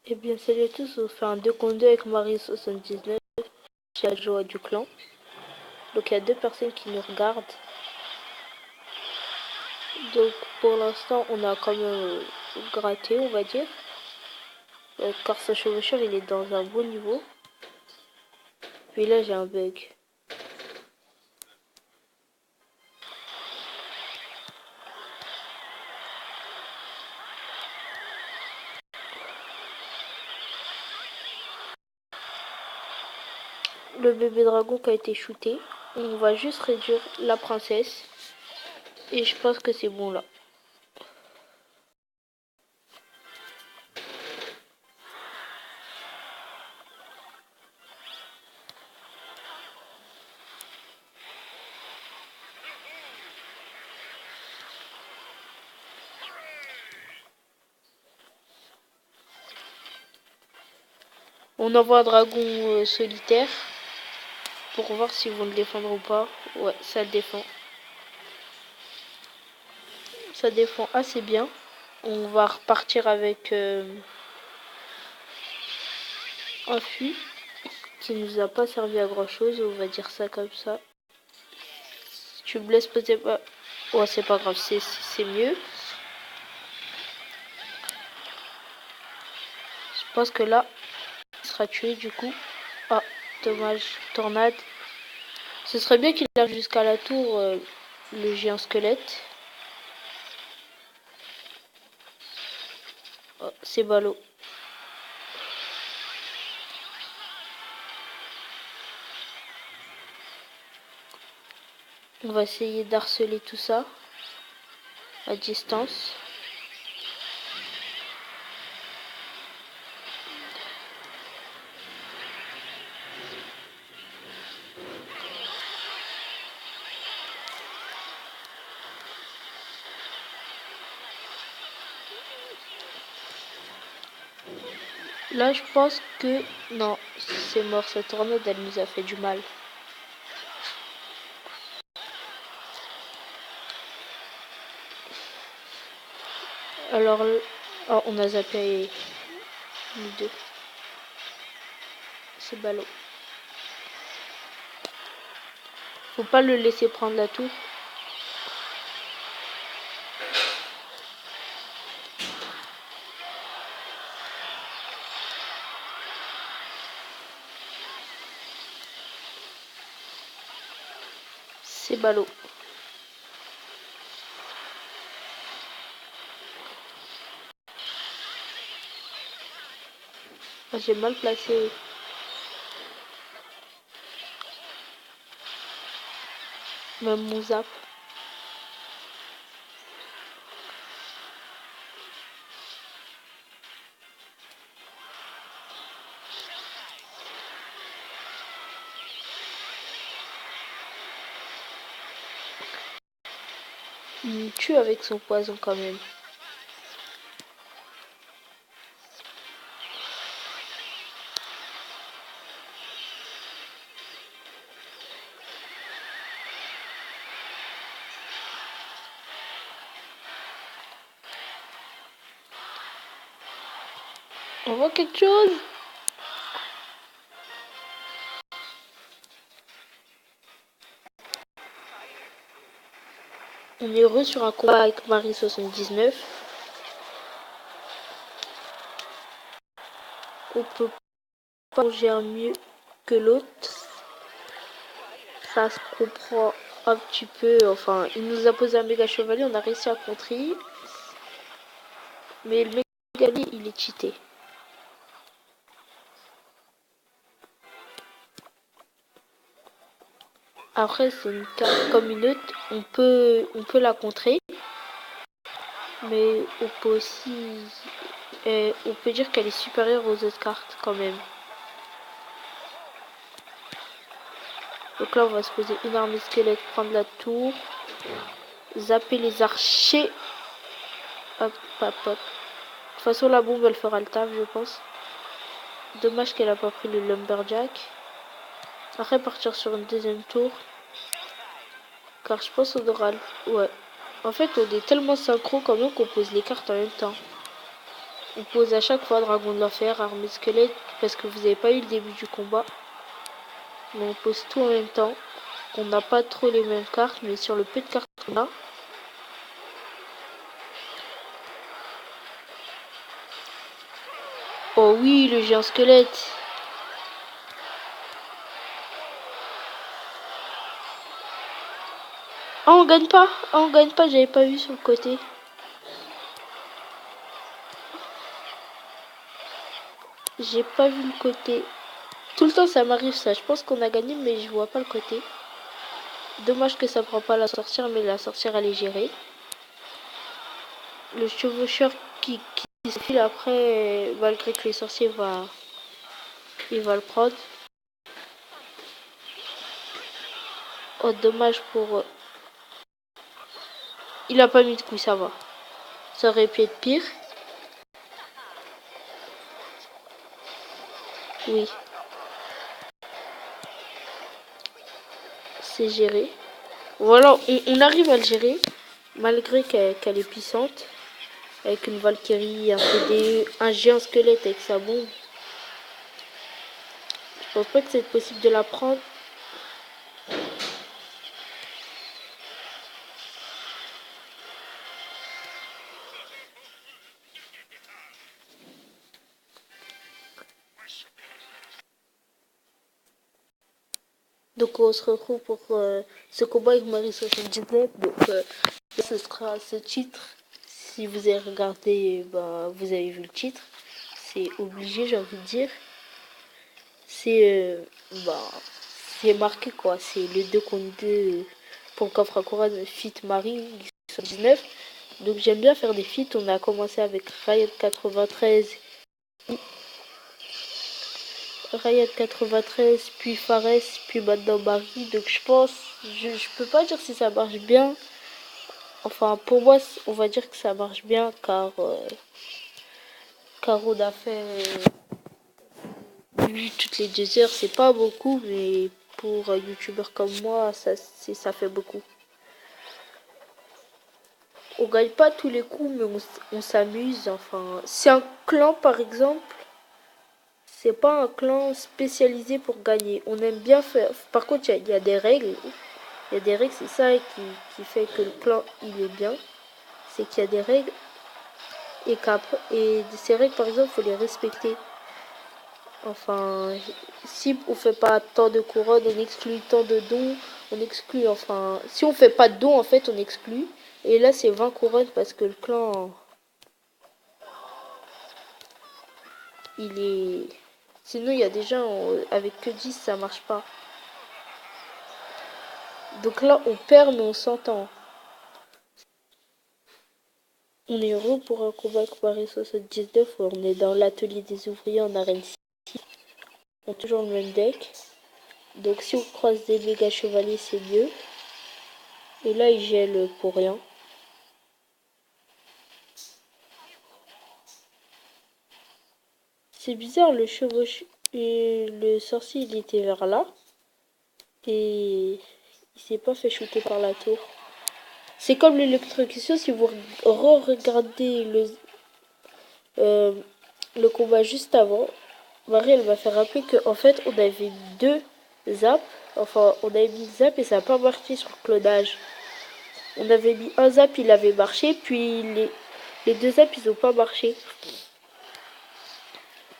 Eh bien, salut à tous, on fait un 2 contre 2 avec Marie79 chez la joie du clan. Donc, il y a deux personnes qui nous regardent. Donc, pour l'instant, on a quand même gratté, on va dire. Car sa chevaucheur, il est dans un bon niveau. Puis là, j'ai un bug. Le bébé dragon qui a été shooté. On va juste réduire la princesse. Et je pense que c'est bon là. On envoie un dragon solitaire. Pour voir s'ils vont le défendre ou pas. Ouais, ça le défend. Ça défend assez bien. On va repartir avec un fuit qui nous a pas servi à grand chose, on va dire ça comme ça. Si tu me laisses poser pas. Ouais, c'est pas grave, c'est mieux. Je pense que là, il sera tué du coup. Ah, dommage, tornade. Ce serait bien qu'il arrive jusqu'à la tour, le géant squelette. Oh, c'est ballot. On va essayer d'harceler tout ça à distance. Là, je pense que... Non, c'est mort, cette tornade, elle nous a fait du mal. Alors, oh, on a zappé les deux. C'est ballot. Faut pas le laisser prendre la tour. C'est ballot. J'ai mal placé. Même mon zap. Il me tue avec son poison quand même. On voit quelque chose. On est heureux sur un combat avec Marie79. On peut pas gérer mieux que l'autre. Ça se comprend un petit peu. Enfin, il nous a posé un méga chevalier, on a réussi à contrer. Mais le méga il est cheaté. Après, c'est une carte comme une autre. On peut la contrer. Mais on peut aussi... on peut dire qu'elle est supérieure aux autres cartes quand même. Donc là, on va se poser une armée squelette, prendre la tour, zapper les archers. Hop, hop, hop. De toute façon, la bombe, elle fera le taf, je pense. Dommage qu'elle a pas pris le lumberjack. Après, partir sur une deuxième tour. Car je pense qu'on aura... Ouais. En fait, on est tellement synchro quand même qu'on pose les cartes en même temps. On pose à chaque fois dragon de l'enfer, armée squelette, parce que vous n'avez pas eu le début du combat. Mais on pose tout en même temps. On n'a pas trop les mêmes cartes, mais sur le peu de cartes qu'on a. Oh oui, le géant squelette. Oh, on gagne pas. Oh, on gagne pas, j'avais pas vu sur le côté. J'ai pas vu le côté. Tout le temps ça m'arrive ça. Je pense qu'on a gagné, mais je vois pas le côté. Dommage que ça prend pas la sorcière, mais la sorcière elle est gérée. Le chevaucheur qui se file après, malgré que les sorciers il va le prendre. Oh, dommage pour... Il a pas mis de coup, ça va. Ça aurait pu être pire. Oui. C'est géré. Voilà, on arrive à le gérer, malgré qu'elle est puissante. Avec une Valkyrie, un PD, un géant squelette avec sa bombe. Je pense pas que c'est possible de la prendre. Donc on se retrouve pour ce combat avec Marie 79. Donc ce sera ce titre. Si vous avez regardé, bah, vous avez vu le titre. C'est obligé, j'ai envie de dire. C'est bah, c'est marqué quoi. C'est les 2 contre 2 pour le coffre à couronne Fit Marie 79. Donc j'aime bien faire des feats. On a commencé avec Riot 93. Riot 93, puis Fares, puis maintenant Marie. Donc je pense, je peux pas dire si ça marche bien. Enfin pour moi on va dire que ça marche bien car on a fait toutes les 2 heures. C'est pas beaucoup mais pour un youtubeur comme moi ça fait beaucoup. On gagne pas tous les coups mais on s'amuse. Enfin c'est un clan par exemple. C'est pas un clan spécialisé pour gagner. On aime bien faire. Par contre, il y a des règles. Il y a des règles, c'est ça qui fait que le clan il est bien. C'est qu'il y a des règles et ces règles par exemple, faut les respecter. Enfin, si on fait pas tant de couronnes, on exclut tant de dons, on exclut. Enfin, si on fait pas de dons, en fait, on exclut. Et là, c'est 20 couronnes parce que le clan, il est. Sinon, il y a des gens avec que 10, ça marche pas. Donc là, on perd, mais on s'entend. On est heureux pour un combat Paris 79 où on est dans l'atelier des ouvriers en arène 6. On a toujours le même deck. Donc si on croise des méga chevaliers, c'est mieux. Et là, il gèle pour rien. C'est bizarre, le sorcier, il était vers là. Et il s'est pas fait shooter par la tour. C'est comme l'électrocution, si vous regardez le combat juste avant, Marie, elle m'a fait rappeler qu'en fait, on avait 2 zaps. Enfin, on avait mis zap et ça n'a pas marché sur le clonage. On avait mis un zap, il avait marché, puis les 2 zaps, ils n'ont pas marché.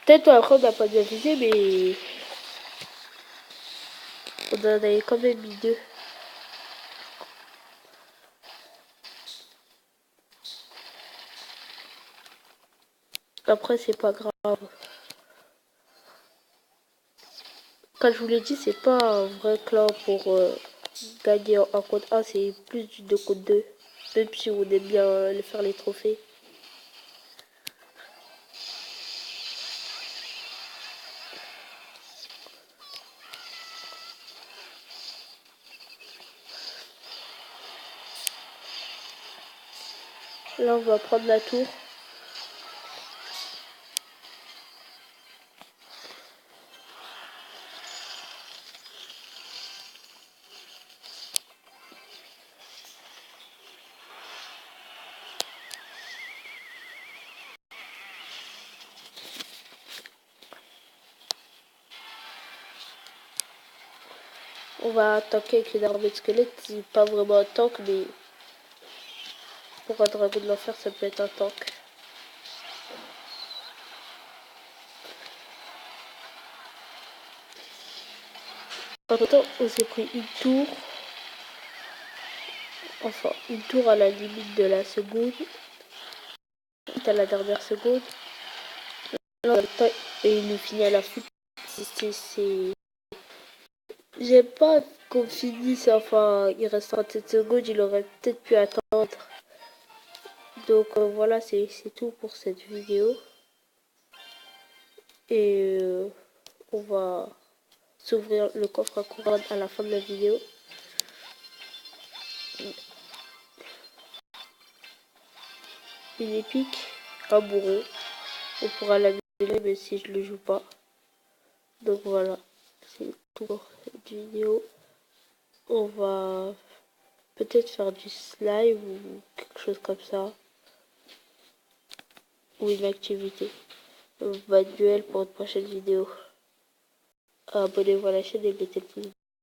Peut-être après, on n'a pas bien visé, mais on en avait quand même mis 2. Après, c'est pas grave. Comme je vous l'ai dit, c'est pas un vrai clan pour gagner en 1 contre 1, c'est plus du 2 contre 2. Même si on aime bien faire les trophées. Là, on va prendre la tour. on va tanker avec une armée de squelettes. C'est pas vraiment un tank, mais pour un dragon de l'enfer, ça peut être un tank. En même temps, on s'est pris une tour. Enfin, une tour à la limite de la seconde. À la dernière seconde. Là, et il nous finit à la fin. J'aime pas qu'on finisse, enfin, il reste 37 secondes, il aurait peut-être pu attendre. Donc voilà, c'est tout pour cette vidéo. Et on va s'ouvrir le coffre à couronne à la fin de la vidéo. Une épique, un bourreau. On pourra l'améliorer mais si je le joue pas. Donc voilà, c'est tout pour cette vidéo. On va peut-être faire du slime ou quelque chose comme ça. Ou une activité. Manuel pour une prochaine vidéo. Abonnez-vous à la chaîne et mettez le pouce bleu.